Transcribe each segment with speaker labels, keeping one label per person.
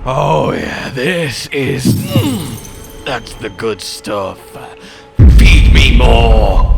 Speaker 1: Oh yeah, this is... that's the good stuff. Feed me more!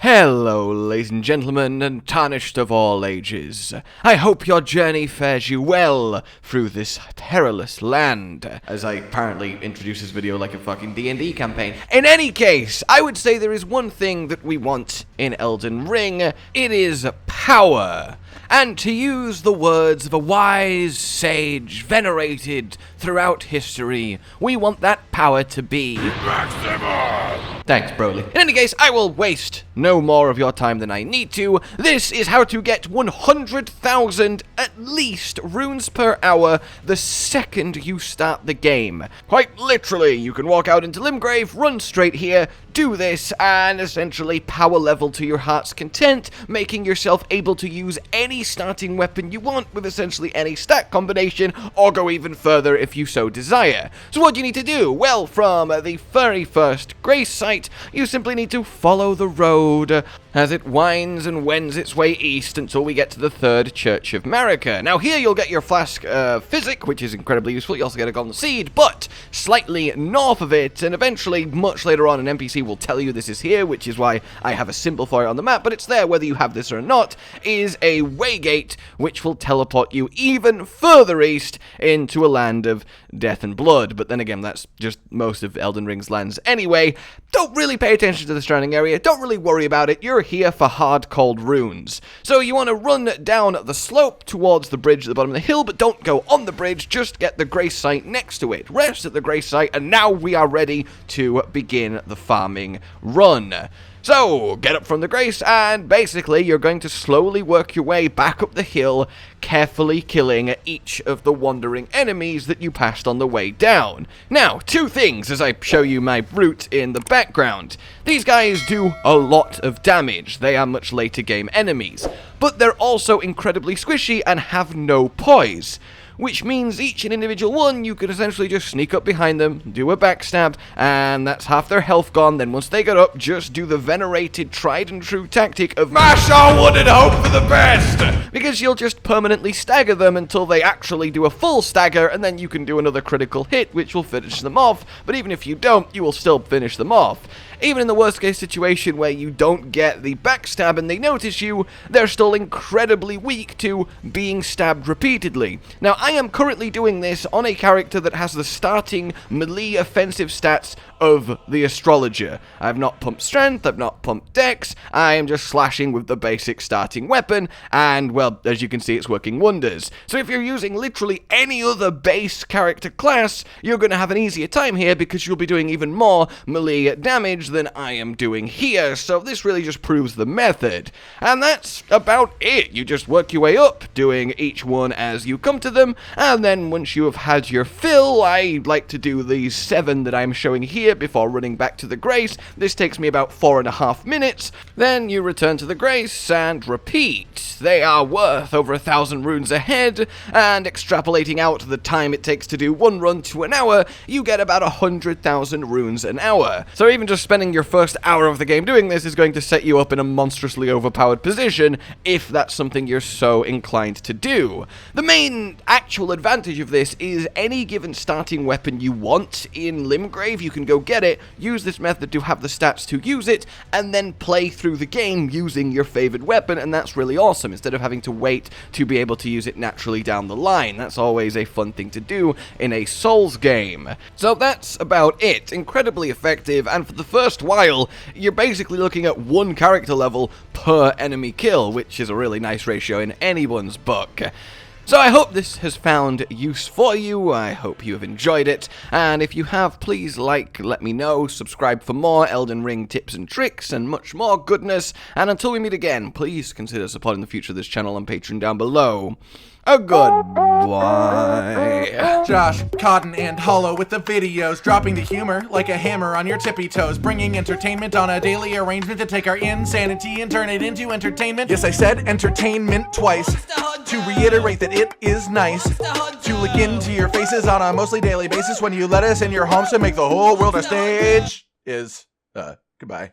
Speaker 1: Hello, ladies and gentlemen, and tarnished of all ages. I hope your journey fares you well through this perilous land. As I apparently introduce this video like a fucking D&D campaign. In any case, I would say there is one thing that we want in Elden Ring. It is power. And to use the words of a wise sage venerated throughout history, we want that power to be... maximum! Thanks, Broly. In any case, I will waste no more of your time than I need to. This is how to get 100,000 at least runes per hour the second you start the game. Quite literally, you can walk out into Limgrave, run straight here, do this, and essentially power level to your heart's content, making yourself able to use any starting weapon you want with essentially any stat combination, or go even further if you so desire. So what do you need to do? Well, from the very first Grace site, you simply need to follow the road as it winds and wends its way east until we get to the third Church of Marika. Now here you'll get your flask physic, which is incredibly useful. You also get a golden seed, but slightly north of it, and eventually much later on an NPC will tell you this is here, which is why I have a symbol for it on the map, but it's there whether you have this or not, is a waygate which will teleport you even further east into a land of death and blood. But then again, that's just most of Elden Ring's lands anyway. Don't really pay attention to the surrounding area, don't really worry about it, you're here for hard cold runes. So you want to run down the slope towards the bridge at the bottom of the hill, but don't go on the bridge, just get the Grace site next to it. Rest at the Grace site, and now we are ready to begin the farming run. So, get up from the Grace, and basically you're going to slowly work your way back up the hill, carefully killing each of the wandering enemies that you passed on the way down. Now, two things as I show you my route in the background. These guys do a lot of damage. They are much later game enemies, but they're also incredibly squishy and have no poise. Which means each and individual one, you could essentially just sneak up behind them, do a backstab, and that's half their health gone. Then once they get up, just do the venerated, tried and true tactic of mash our wood and hope for the best! Because you'll just permanently stagger them until they actually do a full stagger, and then you can do another critical hit, which will finish them off. But even if you don't, you will still finish them off. Even in the worst case situation where you don't get the backstab and they notice you, they're still incredibly weak to being stabbed repeatedly. Now, I am currently doing this on a character that has the starting melee offensive stats of the Astrologer. I've not pumped strength, I've not pumped dex, I am just slashing with the basic starting weapon, and, well, as you can see, it's working wonders. So if you're using literally any other base character class, you're going to have an easier time here because you'll be doing even more melee damage than I am doing here, so this really just proves the method. And that's about it. You just work your way up, doing each one as you come to them, and then once you have had your fill, I like to do these 7 that I'm showing here before running back to the Grace. This takes me about 4.5 minutes. Then you return to the Grace and repeat. They are worth over 1,000 runes ahead, and extrapolating out the time it takes to do one run to an hour, you get about 100,000 runes an hour. So even just spending your first hour of the game doing this is going to set you up in a monstrously overpowered position, if that's something you're so inclined to do. The main actual advantage of this is any given starting weapon you want in Limgrave, you can go get it, use this method to have the stats to use it, and then play through the game using your favorite weapon, and that's really awesome, instead of having to wait to be able to use it naturally down the line. That's always a fun thing to do in a Souls game. So that's about it. Incredibly effective, and for the first while, you're basically looking at 1 character level per enemy kill, which is a really nice ratio in anyone's book. So I hope this has found use for you, I hope you have enjoyed it, and if you have, please let me know, subscribe for more Elden Ring tips and tricks, and much more goodness, and until we meet again, please consider supporting the future of this channel on Patreon down below. A goodbye.
Speaker 2: Josh, Cotton, and Hollow with the videos, dropping the humor like a hammer on your tippy toes, bringing entertainment on a daily arrangement to take our insanity and turn it into entertainment. Yes, I said entertainment twice, to reiterate that it is nice to look into your faces on a mostly daily basis when you let us in your homes to make the whole world a stage. Goodbye.